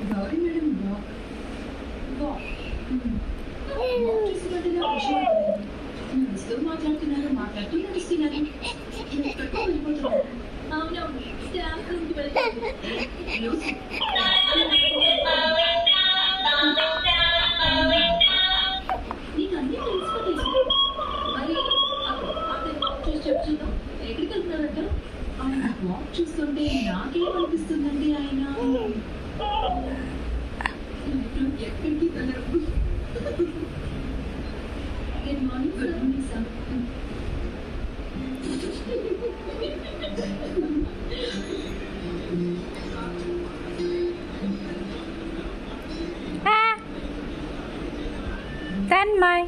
Gauri madam walk walk walk చేసినట్టు నా విషయం నడుస్తూ మాట్లాడుతున్నారు, మాట్లాడుతూ నడుస్తున్నారు, ఎక్కడికో వెళ్ళిపోతున్నారు. అవునవును, స్టాంప్ రూమ్కి వెళ్తాను. నీకు అన్నీ తెలిసిపోతాయి. మరి అతను వాక్ చూసి చెప్తుందా ఎక్కడికి వెళ్తున్నారంట? ఆయన వాక్ చూస్తుంటే నాకేమనిపిస్తుందంటే ఆయన ఎక్కడికి వెళ్ళరు. Good morning sir. Tan Mai.